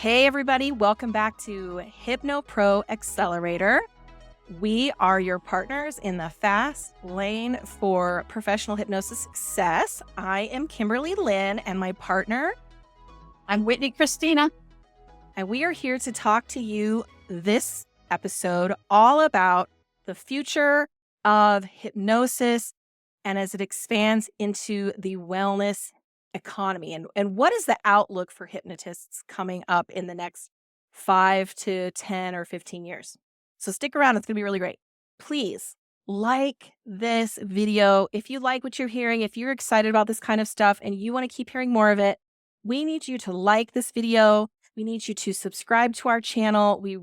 Hey everybody, welcome back to Hypno Pro Accelerator. We are your partners in the fast lane for professional hypnosis success. I am Kimberly Lynn and my partner, I'm Whitney Christina. and we are here to talk to you this episode all about the future of hypnosis and as it expands into the wellness economy and what is the outlook for hypnotists coming up in the next 5 to 10 or 15 years. So stick around. It's going to be really great. Please like this video. If you like what you're hearing, if you're excited about this kind of stuff and you want to keep hearing more of it, we need you to like this video. We need you to subscribe to our channel. We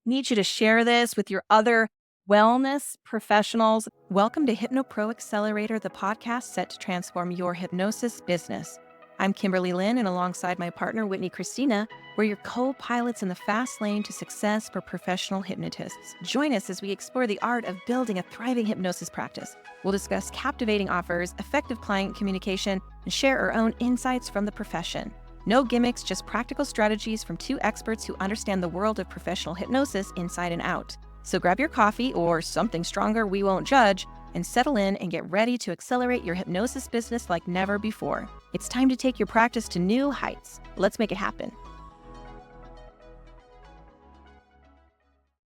need you to share this with your other wellness professionals. Welcome to Hypno Pro Accelerator, the podcast set to transform your hypnosis business. I'm Kimberly Lynn, and alongside my partner, Whitney Christina, we're your co-pilots in the fast lane to success for professional hypnotists. Join us as we explore the art of building a thriving hypnosis practice. We'll discuss captivating offers, effective client communication, and share our own insights from the profession. No gimmicks, just practical strategies from two experts who understand the world of professional hypnosis inside and out. So grab your coffee or something stronger we won't judge and settle in and get ready to accelerate your hypnosis business like never before. It's time to take your practice to new heights. Let's make it happen.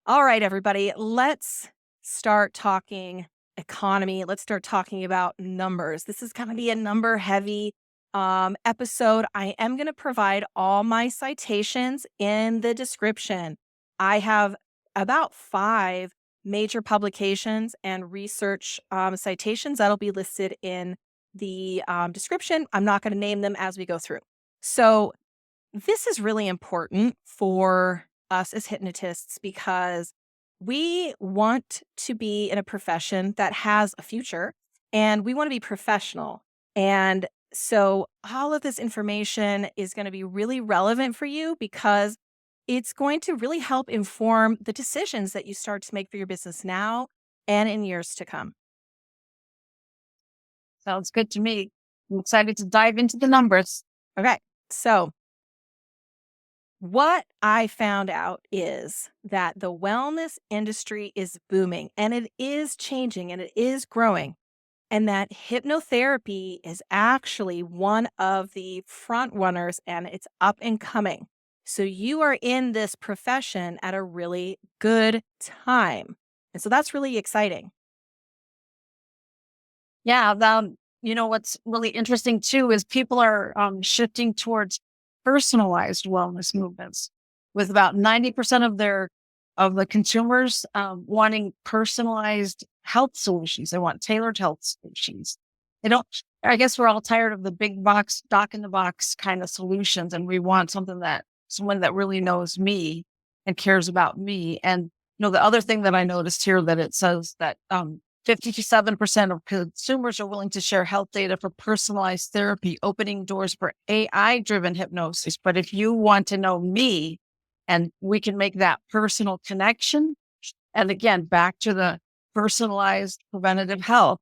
All right, everybody, let's start talking economy. Let's start talking about numbers. This is going to be a number heavy episode. I am going to provide all my citations in the description. I have about 5 major publications and research citations that'll be listed in the description. I'm not going to name them as we go through. So this is really important for us as hypnotists because we want to be in a profession that has a future and we want to be professional. And so all of this information is going to be really relevant for you because it's going to really help inform the decisions that you start to make for your business now and in years to come. Sounds good to me. I'm excited to dive into the numbers. Okay, so what I found out is that the wellness industry is booming and it is changing and it is growing. And that hypnotherapy is actually one of the front runners and it's up and coming. So you are in this profession at a really good time. And so that's really exciting. Yeah, what's really interesting too is people are shifting towards personalized wellness movements, with about 90% of the consumers wanting personalized health solutions. They want tailored health solutions. They don't. I guess we're all tired of the big box, doc in the box kind of solutions, and we want someone that really knows me and cares about me. And the other thing that I noticed here that it says that 57% of consumers are willing to share health data for personalized therapy, opening doors for AI-driven hypnosis. But if you want to know me, and we can make that personal connection, and again, back to the personalized preventative health,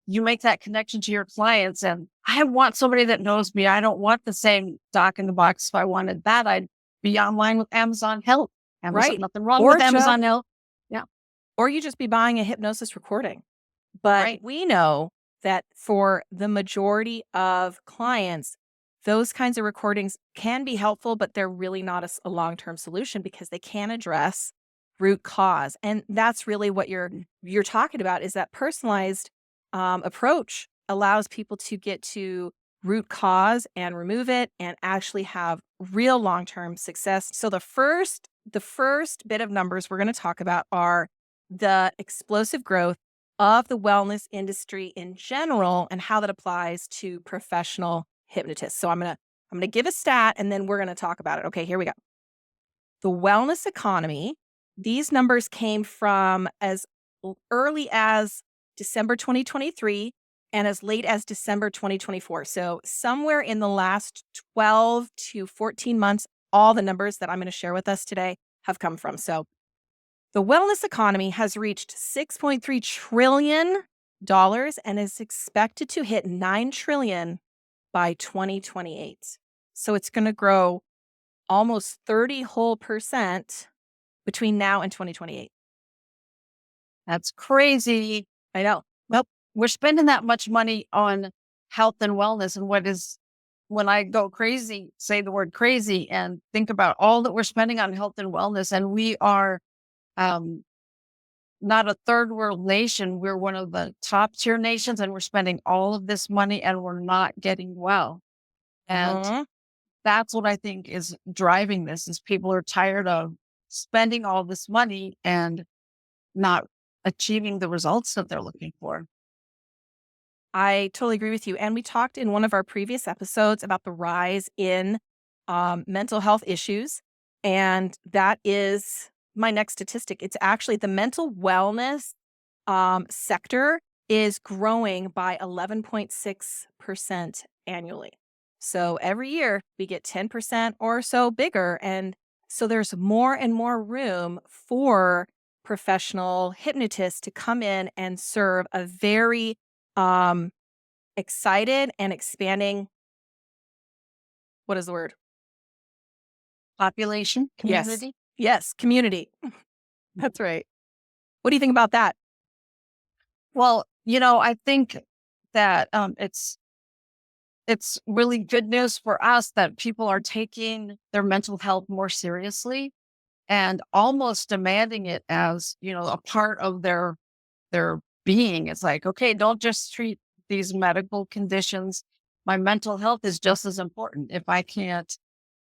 you make that connection to your clients. And I want somebody that knows me. I don't want the same doc in the box. If I wanted that, I'd be online with Amazon Health. And Right. There's nothing wrong with Amazon Health. Yeah. Or you just be buying a hypnosis recording. But we know that for the majority of clients, those kinds of recordings can be helpful, but they're really not a long-term solution because they can't address root cause. And that's really what you're talking about, is that personalized approach allows people to get to root cause and remove it and actually have real long-term success. So the first bit of numbers we're going to talk about are the explosive growth of the wellness industry in general and how that applies to professional hypnotists. So I'm going to give a stat and then we're going to talk about it. Okay, here we go. The wellness economy, these numbers came from as early as December 2023 and as late as December 2024. So somewhere in the last 12 to 14 months, all the numbers that I'm going to share with us today have come from. So the wellness economy has reached $6.3 trillion and is expected to hit $9 trillion by 2028. So it's going to grow almost 30 whole percent between now and 2028. That's crazy. I know. Well, we're spending that much money on health and wellness. And when I go crazy, say the word crazy and think about all that we're spending on health and wellness, and we are um, not a third world nation. We're one of the top tier nations, and we're spending all of this money and we're not getting well. And Mhm. that's what I think is driving this is people are tired of spending all this money and not achieving the results that they're looking for. I totally agree with you. And we talked in one of our previous episodes about the rise in mental health issues. And that is my next statistic. It's actually the mental wellness sector is growing by 11.6% annually. So every year we get 10% or so bigger. And so there's more and more room for professional hypnotists to come in and serve a very um, excited and expanding, what is the word? Population, Yes. community. Yes, community. That's right. What do you think about that? Well, I think that it's really good news for us that people are taking their mental health more seriously and almost demanding it as, a part of their being. It's like, okay, don't just treat these medical conditions. My mental health is just as important. If I can't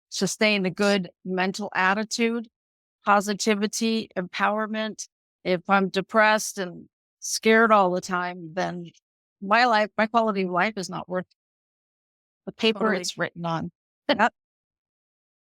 sustain a good mental attitude, positivity, empowerment, if I'm depressed and scared all the time, then my quality of life is not worth the paper Totally. it's written on. Yep.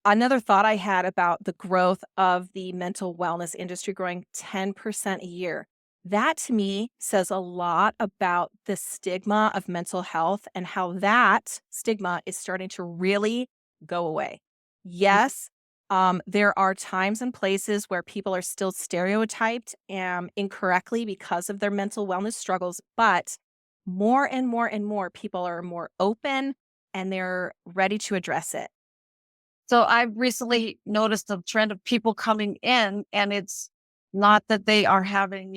Another thought I had about the growth of the mental wellness industry growing 10% a year. That to me says a lot about the stigma of mental health and how that stigma is starting to really go away. Yes, there are times and places where people are still stereotyped incorrectly because of their mental wellness struggles, but more and more and more people are more open and they're ready to address it. So I've recently noticed a trend of people coming in, and it's not that they are having,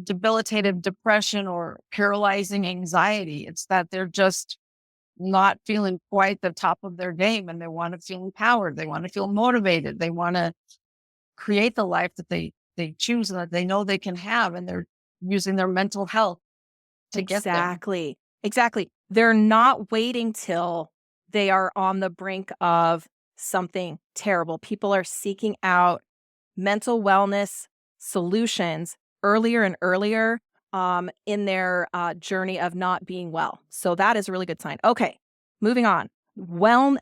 debilitative depression or paralyzing anxiety. It's that they're just not feeling quite the top of their game and they want to feel empowered. They want to feel motivated. They want to create the life that they choose and that they know they can have. And they're using their mental health to get there. Exactly. Exactly. They're not waiting till they are on the brink of something terrible. People are seeking out mental wellness solutions earlier and earlier in their journey of not being well. So that is a really good sign. Okay, moving on.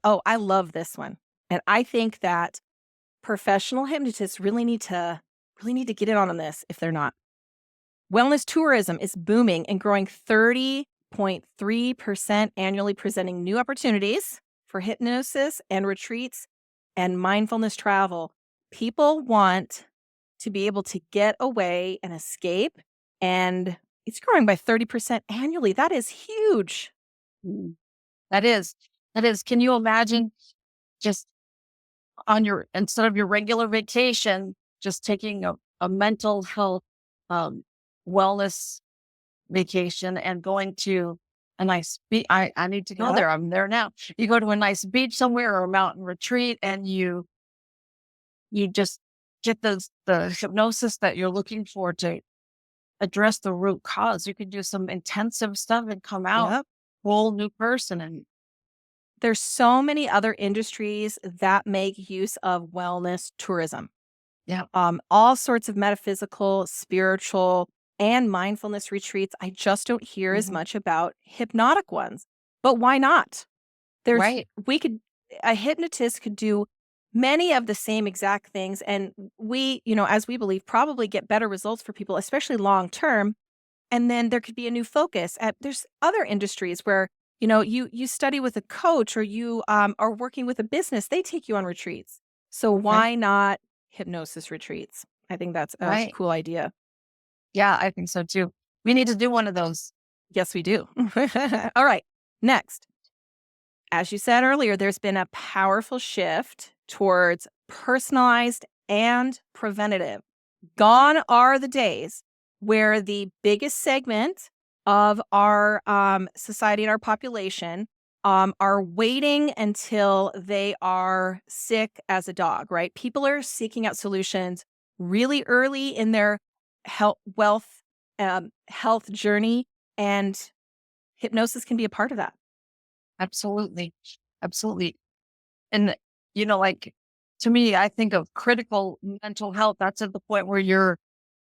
Oh, I love this one. And I think that professional hypnotists really need to get in on this if they're not. Wellness tourism is booming and growing 30.3% annually, presenting new opportunities for hypnosis and retreats and mindfulness travel. People want to be able to get away and escape, and it's growing by 30% annually. That is huge. Mm. That is, that is. Can you imagine just on instead of your regular vacation, just taking a mental health, um, wellness vacation and going to a nice beach. I need to go Yep. there. I'm there now. You go to a nice beach somewhere or a mountain retreat and you just get the hypnosis that you're looking for to address the root cause. You can do some intensive stuff and come out Yep. whole new person. And There's so many other industries that make use of wellness tourism. yeah, All sorts of metaphysical, spiritual, and mindfulness retreats. I just don't hear as mhm, much about hypnotic ones. But why not? There's right. we could A hypnotist could do many of the same exact things, and as we believe, probably get better results for people, especially long term. And then there could be a new focus. There's other industries where you study with a coach or you are working with a business. They take you on retreats. So Right. why not hypnosis retreats? I think that's a Right. cool idea. Yeah, I think so too. We need to do one of those. Yes, we do. All right. Next, as you said earlier, there's been a powerful shift towards personalized and preventative. Gone are the days where the biggest segment of our society and our population are waiting until they are sick as a dog, right? People are seeking out solutions really early in their health journey, and hypnosis can be a part of that. Absolutely. Absolutely. And, like to me, I think of critical mental health. That's at the point where you're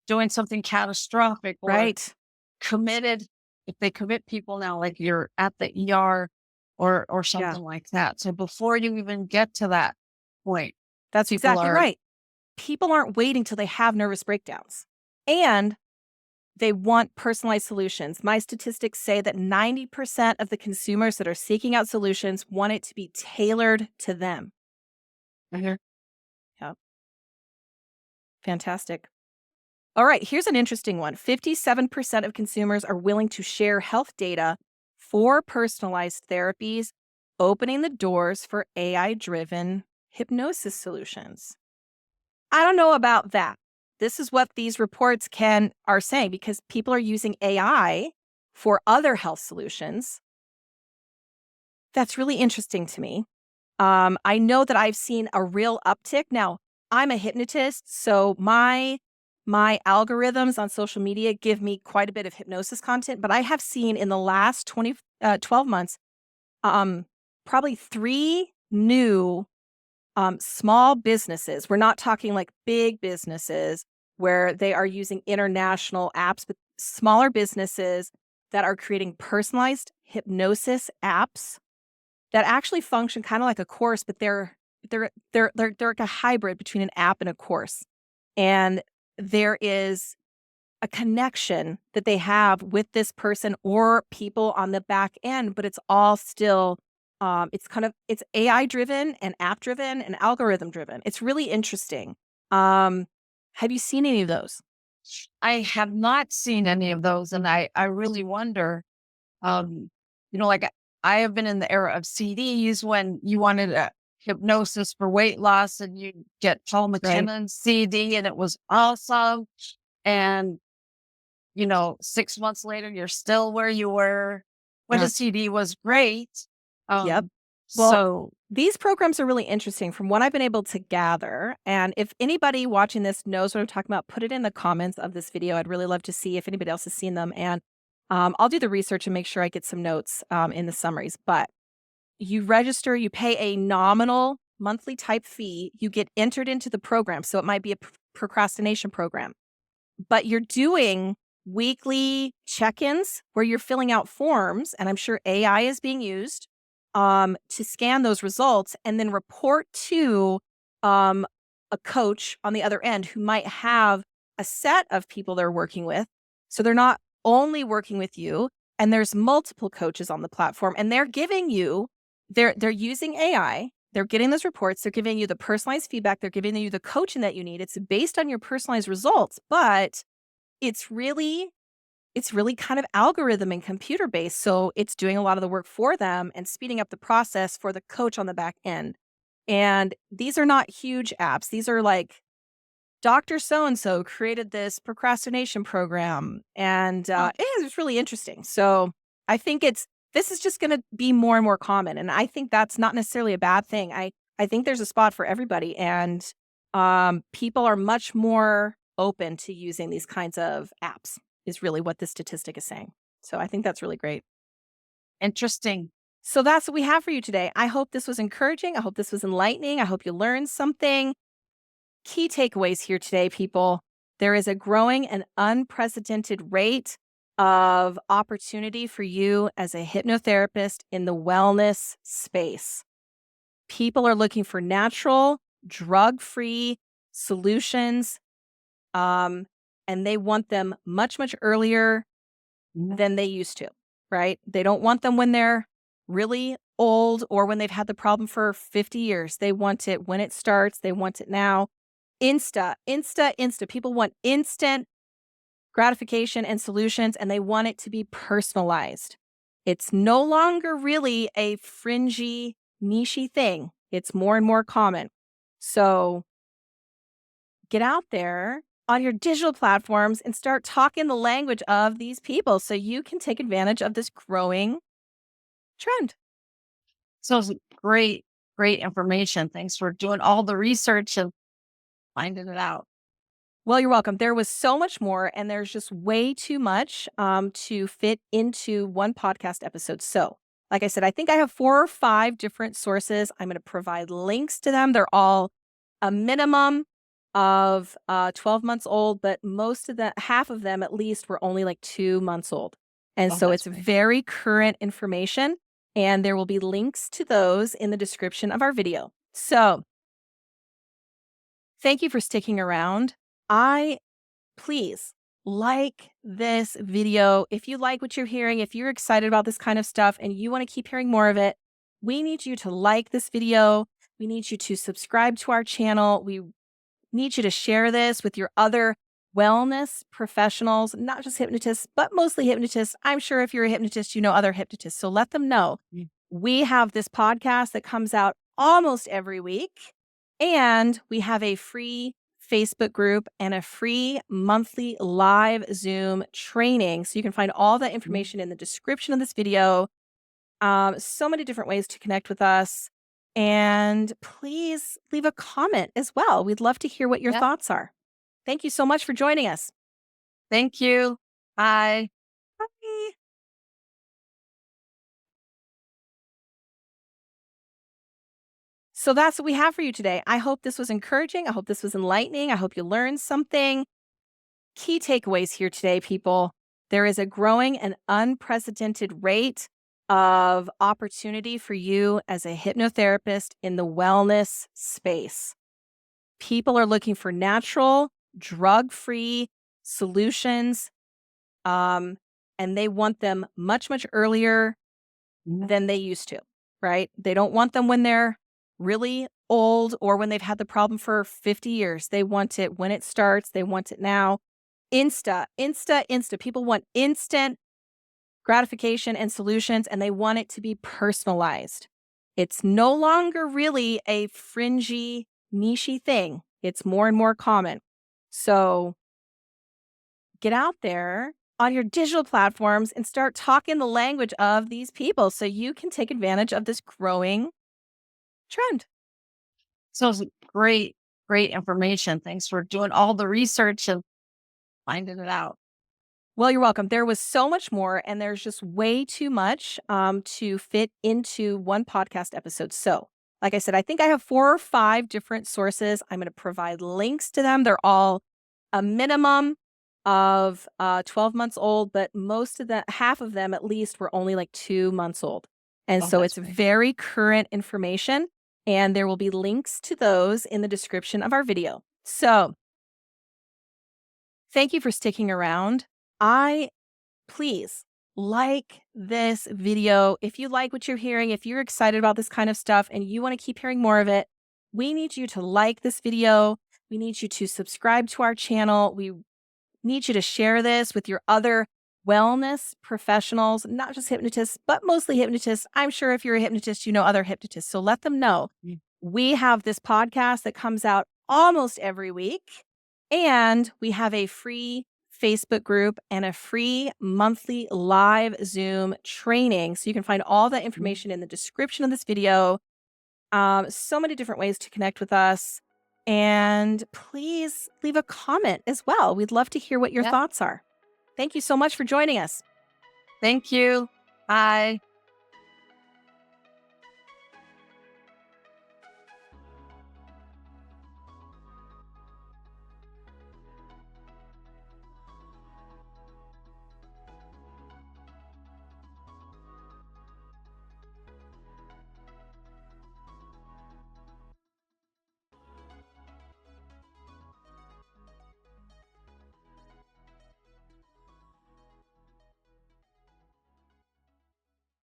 doing something catastrophic or Right. committed. If they commit people now, like you're at the ER or Yeah, something like that. So before you even get to that point, that's people exactly are, right. People aren't waiting till they have nervous breakdowns. And they want personalized solutions. My statistics say that 90% of the consumers that are seeking out solutions want it to be tailored to them. Mhm. Yeah, fantastic. All right, here's an interesting one. 57% of consumers are willing to share health data for personalized therapies, opening the doors for AI-driven hypnosis solutions. I don't know about that. This is what these reports are saying, because people are using AI for other health solutions. That's really interesting to me. I know that I've seen a real uptick. Now, I'm a hypnotist, so my algorithms on social media give me quite a bit of hypnosis content, but I have seen in the last 12 months, um, probably 3 new small businesses. We're not talking like big businesses where they are using international apps, but smaller businesses that are creating personalized hypnosis apps that actually function kind of like a course, but they're like a hybrid between an app and a course. And there is a connection that they have with this person or people on the back end, but it's all still it's AI driven and app driven and algorithm driven. It's really interesting. Um, have you seen any of those? I have not seen any of those. And I really wonder, um, like I have been in the era of CDs when you wanted a hypnosis for weight loss and you get Paul Right. McKinnon's CD and it was awesome. And 6 months later, you're still where you were when the Yeah. CD was great. Yep. Um, Well, so these programs are really interesting from what I've been able to gather. And if anybody watching this knows what I'm talking about, put it in the comments of this video. I'd really love to see if anybody else has seen them. And I'll do the research and make sure I get some notes in the summaries. But you register, you pay a nominal monthly type fee, you get entered into the program. So it might be a procrastination program, but you're doing weekly check-ins where you're filling out forms, and I'm sure AI is being used to scan those results and then report to um, a coach on the other end who might have a set of people they're working with. So they're not only working with you, and there's multiple coaches on the platform, and they're giving you they're using AI. They're getting those reports. They're giving you the personalized feedback. They're giving you the coaching that you need. It's based on your personalized results, but it's really it's really kind of algorithm and computer based. So it's doing a lot of the work for them and speeding up the process for the coach on the back end. And these are not huge apps. These are like Dr. So and so created this procrastination program, and huh, it's really interesting. So I think this is just going to be more and more common, and I think that's not necessarily a bad thing. I think there's a spot for everybody, and people are much more open to using these kinds of apps. Is really what this statistic is saying. So I think that's really great. interesting. So that's what we have for you today. I hope this was encouraging. I hope this was enlightening. I hope you learned something. Key takeaways here today, people. There is a growing and unprecedented rate of opportunity for you as a hypnotherapist in the wellness space. People are looking for natural, drug free solutions, um, and they want them much, much earlier Mhm. than they used to, right? They don't want them when they're really old or when they've had the problem for 50 years. They want it when it starts, they want it now. Insta, insta, insta. People want instant gratification and solutions, and they want it to be personalized. It's no longer really a fringy, nichey thing. It's more and more common. So get out there on your digital platforms and start talking the language of these people so you can take advantage of this growing trend. So it's great, great information. Thanks for doing all the research and finding it out. Well, you're welcome. There was so much more, and there's just way too much to fit into one podcast episode. So, like I said, I think I have 4 or 5 different sources. I'm going to provide links to them. They're all a minimum of 12 months old, but half of them at least were only like 2 months old. And Oh, so that's it's great. very current information, and there will be links to those in the description of our video. So, thank you for sticking around. Please like this video. If you like what you're hearing, if you're excited about this kind of stuff and you want to keep hearing more of it, we need you to like this video. We need you to subscribe to our channel. We need you to share this with your other wellness professionals, not just hypnotists, but mostly hypnotists. I'm sure if you're a hypnotist, you know other hypnotists. So let them know. We have this podcast that comes out almost every week, and we have a free Facebook group and a free monthly live Zoom training. So you can find all that information in the description of this video. So many different ways to connect with us. And please leave a comment as well. We'd love to hear what your Yep. thoughts are. Thank you so much for joining us. Thank you. Bye. Bye. So that's what we have for you today. I hope this was encouraging. I hope this was enlightening. I hope you learned something. Key takeaways here today, people. There is a growing and unprecedented rate of opportunity for you as a hypnotherapist in the wellness space. People are looking for natural, drug-free solutions, and they want them much, much earlier than they used to, right? They don't want them when they're really old or when they've had the problem for 50 years. They want it when it starts. They want it now. Insta. People want instant gratification and solutions, and they want it to be personalized. It's no longer really a fringy, nichey thing. It's more and more common. So get out there on your digital platforms and start talking the language of these people so you can take advantage of this growing trend. So it's great, great information. Thanks for doing all the research and finding it out. Well, you're welcome. There was so much more, and there's just way too much to fit into one podcast episode. So, like I said, I think I have 4 or 5 different sources. I'm going to provide links to them. They're all a minimum of 12 months old, but half of them at least were only like 2 months old. And Oh, so that's it's great. very current information, and there will be links to those in the description of our video. So, thank you for sticking around. Please like this video. If you like what you're hearing, if you're excited about this kind of stuff and you want to keep hearing more of it, we need you to like this video. We need you to subscribe to our channel. We need you to share this with your other wellness professionals, not just hypnotists, but mostly hypnotists. I'm sure if you're a hypnotist, you know other hypnotists. So let them know. We have this podcast that comes out almost every week, and we have a free Facebook group and a free monthly live Zoom training. So you can find all that information in the description of this video. So many different ways to connect with us. And please leave a comment as well. We'd love to hear what your Yep. thoughts are. Thank you so much for joining us. Thank you. Bye.